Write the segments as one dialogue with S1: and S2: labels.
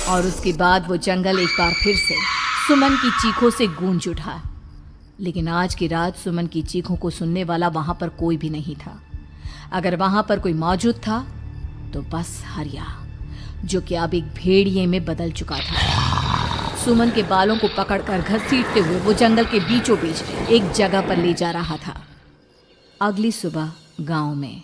S1: और उसके बाद वो जंगल एक बार फिर से सुमन की चीखों से गूंज उठा। लेकिन आज की रात सुमन की चीखों को सुनने वाला वहां पर कोई भी नहीं था। अगर वहां पर कोई मौजूद था तो बस हरिया, जो कि अब एक भेड़िए में बदल चुका था। सुमन के बालों को पकड़कर घसीटते हुए वो जंगल के बीचों बीच एक जगह पर ले जा रहा था। अगली सुबह गांव में।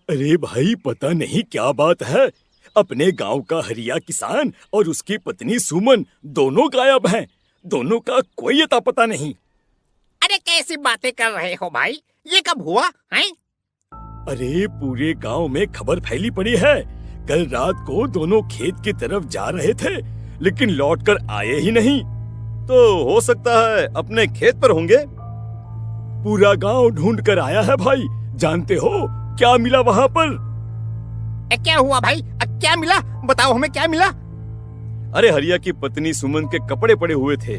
S2: अरे भाई, पता नहीं क्या बात है, अपने गांव का हरिया किसान और उसकी पत्नी सुमन दोनों गायब हैं। दोनों का कोई अता पता नहीं।
S3: अरे कैसी बातें कर रहे हो भाई, ये कब हुआ है?
S2: अरे पूरे गांव में खबर फैली पड़ी है। कल रात को दोनों खेत की तरफ जा रहे थे, लेकिन लौटकर आए ही नहीं।
S4: तो हो सकता है अपने खेत पर होंगे।
S2: पूरा गांव ढूंढ कर आया है भाई। जानते हो क्या मिला वहां पर?
S3: क्या हुआ भाई? क्या मिला? बताओ हमें, क्या मिला?
S4: अरे हरिया की पत्नी सुमन के कपड़े पड़े हुए थे।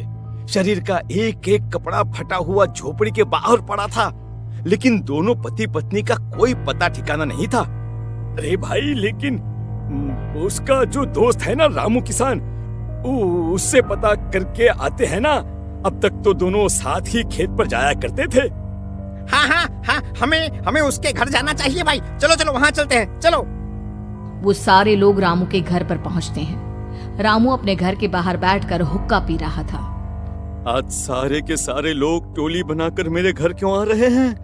S4: शरीर का एक एक कपड़ा फटा हुआ झोपड़ी के बाहर पड़ा था, लेकिन दोनों पति पत्नी का कोई पता ठिकाना नहीं था।
S2: अरे भाई, लेकिन उसका जो दोस्त है ना रामू किसान, उससे पता करके आते हैं ना। अब तक तो दोनों साथ ही खेत पर जाया करते थे।
S3: हाँ, हमें उसके घर जाना चाहिए भाई। चलो चलो वहाँ चलते हैं, चलो।
S1: वो सारे लोग रामू के घर पर पहुंचते हैं। रामू अपने घर के बाहर बैठकर हुक्का पी रहा था।
S4: आज सारे के सारे लोग टोली बनाकर मेरे घर क्यों आ रहे हैं?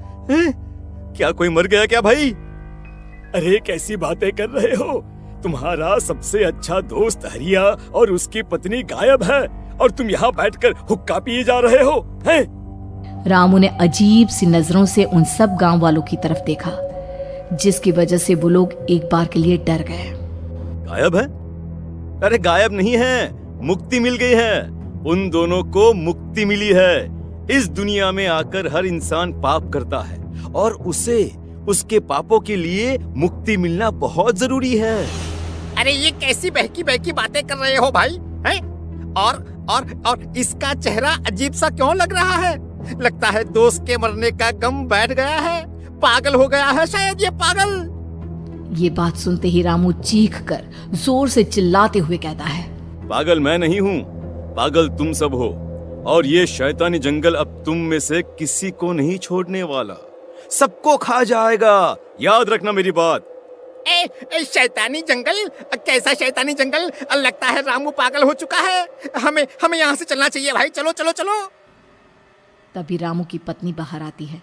S4: क्या कोई मर गया क्या भाई?
S2: अरे कैसी बातें कर रहे हो? तुम्हारा सबसे अच्छा दोस्त हरिया और उसकी पत्नी गायब है और तुम यहाँ बैठकर हुक्का पिए जा रहे हो हैं?
S1: रामू ने अजीब सी नजरों से उन सब गांव वालों की तरफ देखा, जिसकी वजह से वो लोग एक बार के लिए डर गए।
S4: गायब है? अरे गायब नहीं है, मुक्ति मिल गई है। उन दोनों को मुक्ति मिली है। इस दुनिया में आकर हर इंसान पाप करता है और उसे उसके पापों के लिए मुक्ति मिलना बहुत जरूरी है।
S3: अरे ये कैसी बहकी बहकी बातें कर रहे हो भाई, हैं? और इसका चेहरा अजीब सा क्यों लग रहा है? लगता है दोस्त के मरने का गम बैठ गया है। पागल हो गया है शायद ये पागल।
S1: ये बात सुनते ही रामू चीख कर जोर से चिल्लाते हुए कहता है,
S4: पागल मैं नहीं हूँ, पागल तुम सब हो। और ये शैतानी जंगल अब तुम में से किसी को नहीं छोड़ने वाला, सबको खा जाएगा। याद रखना मेरी बात।
S3: शैतानी जंगल? कैसा शैतानी जंगल? लगता है रामू पागल हो चुका है। हमें यहाँ से चलना चाहिए भाई। चलो चलो चलो।
S1: तभी रामू की पत्नी बाहर आती है।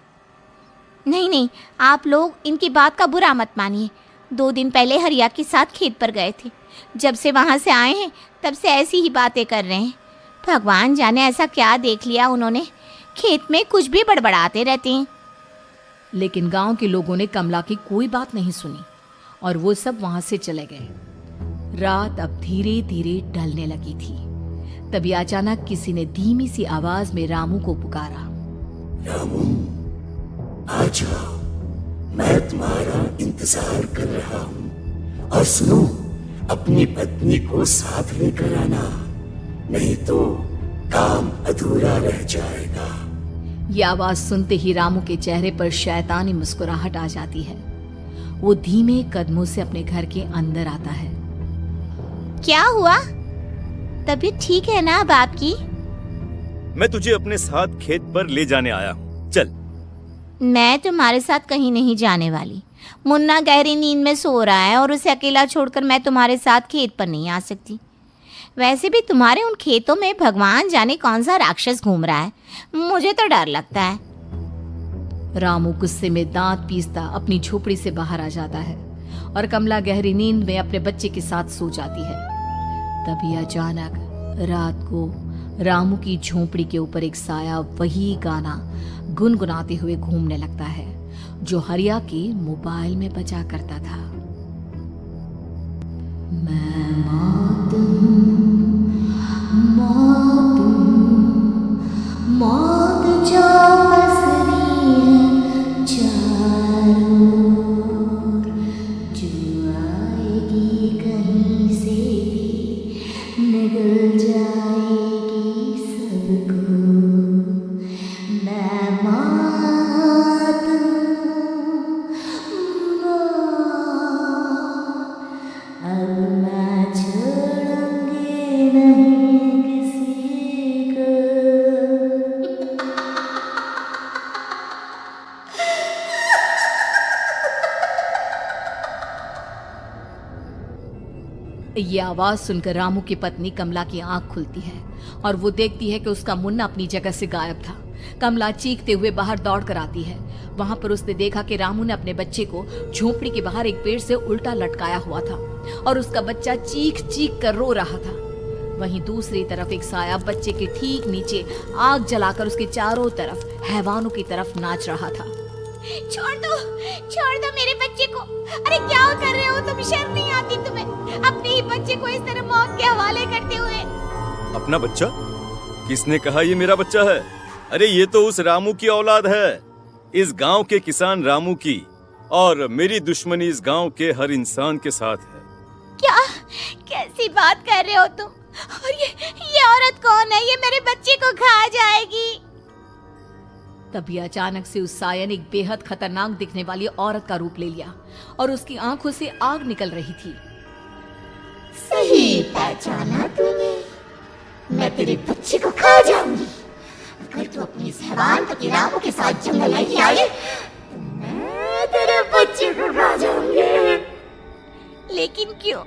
S5: नहीं, आप लोग इनकी बात का बुरा मत मानिए। 2 दिन पहले हरिया के साथ खेत पर गए थे। जब से वहाँ से आए हैं तब से ऐसी ही बातें कर रहे हैं। भगवान जाने ऐसा क्या देख लिया उन्होंने, खेत में कुछ भी बड़बड़ाते रहते हैं।
S1: लेकिन गांव के लोगों ने कमला की कोई बात नहीं सुनी और वो सब वहां से चले गए। रात अब धीरे धीरे ढलने लगी थी। तभी अचानक किसी ने धीमी सी आवाज में रामू को पुकारा।
S6: रामू, आ जाओ, मैं तुम्हारा इंतजार कर रहा हूँ। और सुनो, अपनी पत्नी को साथ लेकर आना, नहीं तो काम अधूरा रह जाएगा।
S1: ये आवाज सुनते ही रामू के चेहरे पर शैतानी मुस्कुराहट आ जाती है। वो धीमे कदमों से अपने घर के अंदर आता है।
S5: क्या हुआ? तबीयत ठीक है ना अब आपकी?
S4: मैं तुझे अपने साथ खेत पर ले जाने आया हूँ, चल।
S5: मैं तुम्हारे साथ कहीं नहीं जाने वाली। मुन्ना गहरी नींद में सो रहा है और उसे अकेला छोड़कर मैं तुम्हारे साथ खेत पर नहीं आ सकती। वैसे भी तुम्हारे उन खेतों में भगवान जाने कौन सा राक्षस घूम रहा है, मुझे तो डर लगता है।
S1: रामू गुस्से में दांत पीसता अपनी झोपड़ी से बाहर आ जाता है और कमला गहरी नींद में अपने बच्चे के साथ सो जाती है। तभी अचानक रात को रामू की झोपड़ी के ऊपर एक साया वही गाना गुनगुनाते हुए घूमने लगता है जो हरिया के मोबाइल में बजा करता था। मैं मौत मौत जो पसरी है चारों ओर, जो आएगी कहीं से भी निगल जाएगी सबको। मैं मौत अब मैं छोड़ूंगी ये आवाज सुनकर रामू की पत्नी कमला की आंख खुलती है और वो देखती है कि उसका मुन्ना अपनी जगह से गायब था। कमला चीखते हुए बाहर दौड़ कर आती है। वहां पर उसने देखा कि रामू ने अपने बच्चे को झोपड़ी के बाहर एक पेड़ से उल्टा लटकाया हुआ था और उसका बच्चा चीख चीख कर रो रहा था। वहीं दूसरी तरफ एक साया बच्चे के ठीक नीचे आग जलाकर उसके चारों तरफ हैवानों की तरफ नाच रहा था।
S5: छोड़ दो मेरे बच्चे को। अरे क्या कर रहे हो तुम? शर्म नहीं आती तुम्हें? अपने ही बच्चे को इस तरह मौत के हवाले करते हुए।
S4: अपना बच्चा? किसने कहा ये मेरा बच्चा है? अरे ये तो उस रामू की औलाद है, इस गांव के किसान रामू की, और मेरी दुश्मनी इस गांव के हर इंसान के साथ है।
S5: क्या? कैसी बात कर रहे हो तुम? और ये औरत कौन है? ये मेरे बच्चे को खा जाएगी।
S1: तभी अचानक से उस साया ने एक बेहद खतरनाक दिखने वाली औरत का रूप ले लिया और उसकी आंखों से आग निकल रही थी।
S6: सही पहचाना तूने। मैं तेरे बच्चे को खा जाऊंगी। अगर तू अपनी इस हैवान पति रामू के साथ जंगल नहीं आई, तो मैं तेरे बच्चे को खा जाऊंगी।
S5: लेकिन क्यों?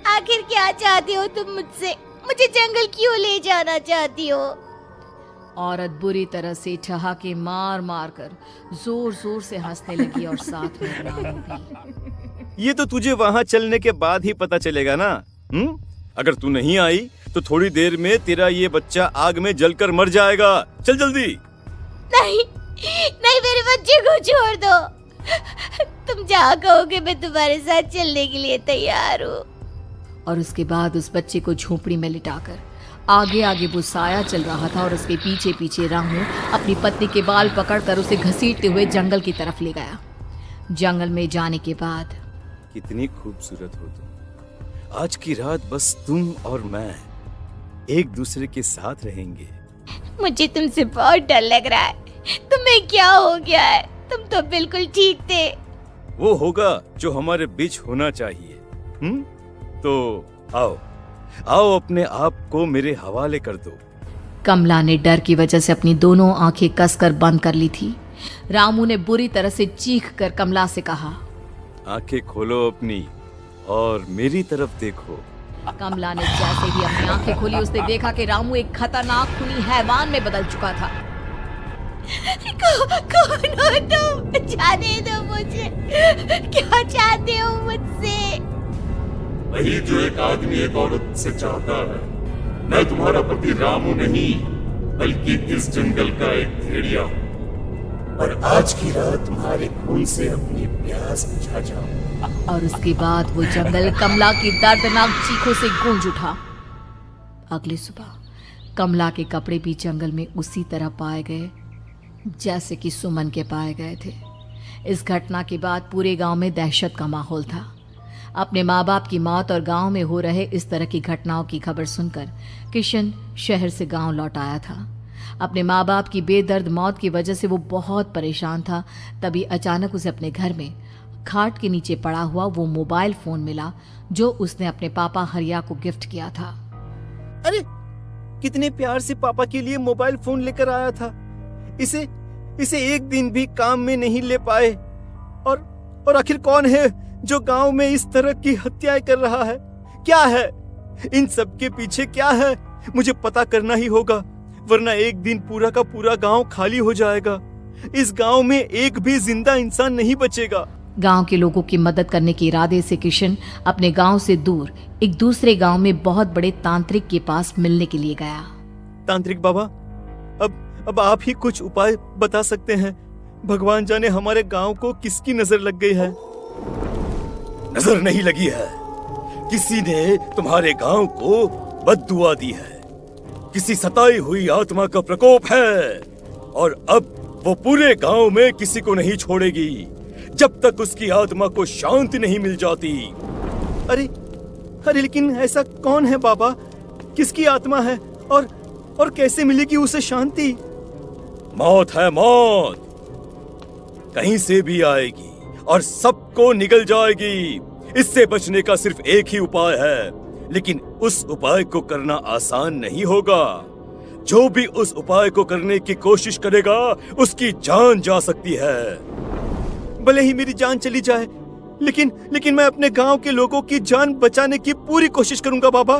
S5: आखिर क्या चाहती हो तुम मुझसे? मुझे जंगल क्यों ले जाना चाहती हो?
S1: औरत बुरी तरह से ठहाके मार मार कर जोर जोर से हंसने लगी और साथ में रामू भी।
S4: ये तो तुझे वहाँ चलने के बाद ही पता चलेगा ना। अगर तू नहीं आई तो थोड़ी देर में तेरा ये बच्चा आग में जलकर मर जाएगा। चल जल्दी।
S5: नहीं, मेरे बच्चे को छोड़ दो। तुम जहाँ कहोगे मैं तुम्हारे साथ चलने के लिए तैयार हूँ।
S1: और उसके बाद उस बच्चे को झोपड़ी में लिटाकर आगे आगे वो साया चल रहा था और उसके पीछे पीछे रामू अपनी पत्नी के बाल पकड़कर उसे घसीटते हुए जंगल की तरफ ले गया। जंगल में जाने के बाद,
S4: कितनी खूबसूरत हो तुम। आज की रात बस तुम और मैं एक दूसरे के साथ रहेंगे।
S5: मुझे तुमसे बहुत डर लग रहा है। तुम्हें क्या हो गया है? तुम तो बिल्कुल ठीक थे।
S4: वो होगा जो हमारे बीच होना चाहिए। तो आओ अपने आप को मेरे हवाले कर दो।
S1: कमला ने डर की वजह से अपनी दोनों आंखें कसकर बंद कर ली थी। रामू ने बुरी तरह से चीख कर कमला से कहा,
S4: आंखें खोलो अपनी और मेरी तरफ देखो।
S1: कमला ने जैसे ही अपनी आंखें खोली उसने देखा कि रामू एक खतरनाक खूनी हैवान में बदल चुका था।
S5: कौन हो तुम? जाने दो मुझे। क्या चाहते हो मुझसे?
S6: वही जो एक आदमी एक औरत से चाहता है। मैं तुम्हारा पति रामू नहीं, बल्कि इस जंगल का एक भेड़िया हूँ, और आज की रात तुम्हारे खून से अपनी प्यास बुझा जाऊं।
S1: और उसके बाद वो जंगल कमला की दर्दनाक चीखों से गूंज उठा। अगली सुबह कमला के कपड़े भी जंगल में उसी तरह पाए गए जैसे कि सुमन के पाए गए थे। इस घटना के बाद पूरे गांव में दहशत का माहौल था। अपने माँ बाप की मौत और गांव में हो रहे इस तरह की घटनाओं की खबर सुनकर किशन शहर से गांव लौट आया था। अपने माँ बाप की बेदर्द मौत की वजह से वो बहुत परेशान था। तभी अचानक उसे अपने घर में खाट के नीचे पड़ा हुआ वो मोबाइल फोन मिला जो उसने अपने पापा हरिया को गिफ्ट किया था।
S4: अरे कितने प्यार से पापा के लिए मोबाइल फोन लेकर आया था। इसे एक दिन भी काम में नहीं ले पाए। और आखिर कौन है जो गांव में इस तरह की हत्याएं कर रहा है? क्या है इन सब के पीछे? क्या है? मुझे पता करना ही होगा, वरना एक दिन पूरा का पूरा गांव खाली हो जाएगा। इस गांव में एक भी जिंदा इंसान नहीं बचेगा।
S1: गांव के लोगों की मदद करने के इरादे से किशन अपने गांव से दूर एक दूसरे गांव में बहुत बड़े तांत्रिक के पास मिलने के लिए गया।
S4: तांत्रिक बाबा, अब आप ही कुछ उपाय बता सकते हैं। भगवान जाने हमारे गांव को किसकी नजर लग गई है।
S2: नजर नहीं लगी है, किसी ने तुम्हारे गांव को बद्दुआ दी है। किसी सताई हुई आत्मा का प्रकोप है और अब वो पूरे गांव में किसी को नहीं छोड़ेगी जब तक उसकी आत्मा को शांति नहीं मिल जाती।
S4: अरे लेकिन ऐसा कौन है बाबा? किसकी आत्मा है और कैसे मिलेगी उसे शांति?
S2: मौत है, मौत कहीं से भी आएगी और सबको निगल जाएगी। इससे बचने का सिर्फ एक ही उपाय है, लेकिन उस उपाय को करना आसान नहीं होगा। जो भी उस उपाय को करने की कोशिश करेगा उसकी जान जा सकती है।
S4: भले ही मेरी जान चली जाए, लेकिन मैं अपने गांव के लोगों की जान बचाने की पूरी कोशिश करूंगा बाबा।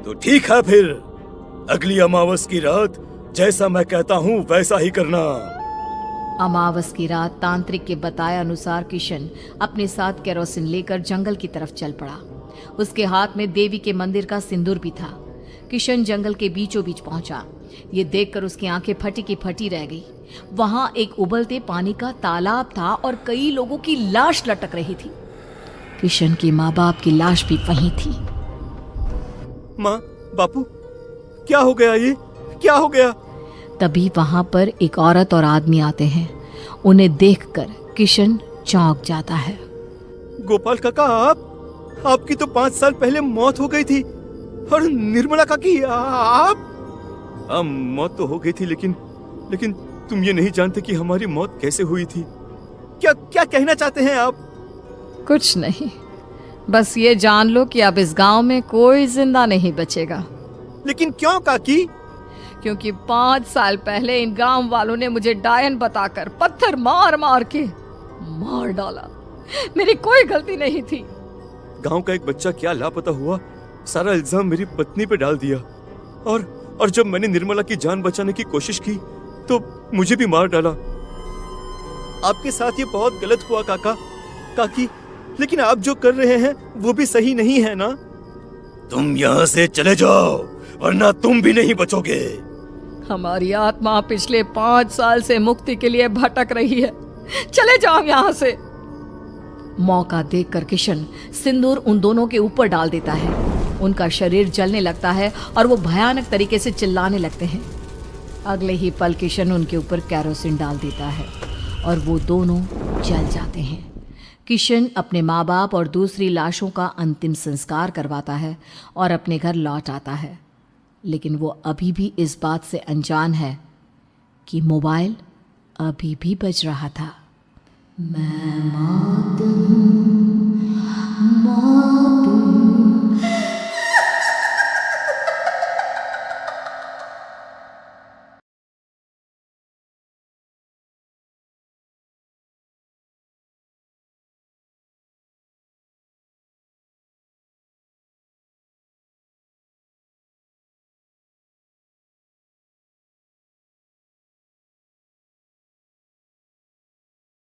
S2: तो ठीक है फिर, अगली अमावस की रात जैसा मैं कहता हूँ वैसा ही करना।
S1: अमावस की रात तांत्रिक के बताए अनुसार किशन अपने साथ केरोसिन लेकर जंगल की तरफ चल पड़ा। उसके हाथ में देवी के मंदिर का सिंदूर भी था। किशन जंगल के बीचों बीच पहुंचा। ये देखकर उसकी आंखें फटी की फटी रह गई। वहां एक उबलते पानी का तालाब था और कई लोगों की लाश लटक रही थी। किशन के माँ बाप की लाश भी वहीं थी।
S4: माँ, बापू, क्या हो गया? ये क्या हो गया?
S1: तभी वहां पर एक औरत और आदमी आते हैं। उन्हें देखकर किशन चौंक जाता है।
S4: गोपाल काका, आपकी तो 5 साल पहले मौत हो गई थी। और निर्मला काकी, आप? हाँ, मौत तो हो गई थी, लेकिन तुम ये नहीं जानते कि हमारी मौत कैसे हुई थी। क्या कहना चाहते हैं आप?
S1: कुछ नहीं, बस ये जान लो कि अब इस गांव में कोई जिंदा नहीं बचेगा।
S4: लेकिन क्यों काकी?
S1: क्योंकि 5 साल पहले इन गांव वालों ने मुझे डायन बताकर पत्थर मार मार के मार डाला। मेरी कोई गलती नहीं थी।
S4: गांव का एक बच्चा क्या लापता हुआ, सारा इल्जाम मेरी पत्नी पे डाल दिया। और जब मैंने निर्मला की जान बचाने की कोशिश की तो मुझे भी मार डाला। आपके साथ ये बहुत गलत हुआ काकी, लेकिन आप जो कर रहे हैं वो भी सही नहीं है ना?
S2: तुम यहाँ से चले जाओ वरना तुम भी नहीं बचोगे।
S1: हमारी आत्मा पिछले 5 साल से मुक्ति के लिए भटक रही है। चले जाओ यहाँ से। मौका देखकर किशन सिंदूर उन दोनों के ऊपर डाल देता है। उनका शरीर जलने लगता है और वो भयानक तरीके से चिल्लाने लगते हैं। अगले ही पल किशन उनके ऊपर केरोसिन डाल देता है और वो दोनों जल जाते हैं। किशन अपने माँ बाप और दूसरी लाशों का अंतिम संस्कार करवाता है और अपने घर लौट आता है। लेकिन वो अभी भी इस बात से अनजान है कि मोबाइल अभी भी बज रहा था। मैं मौत हूँ।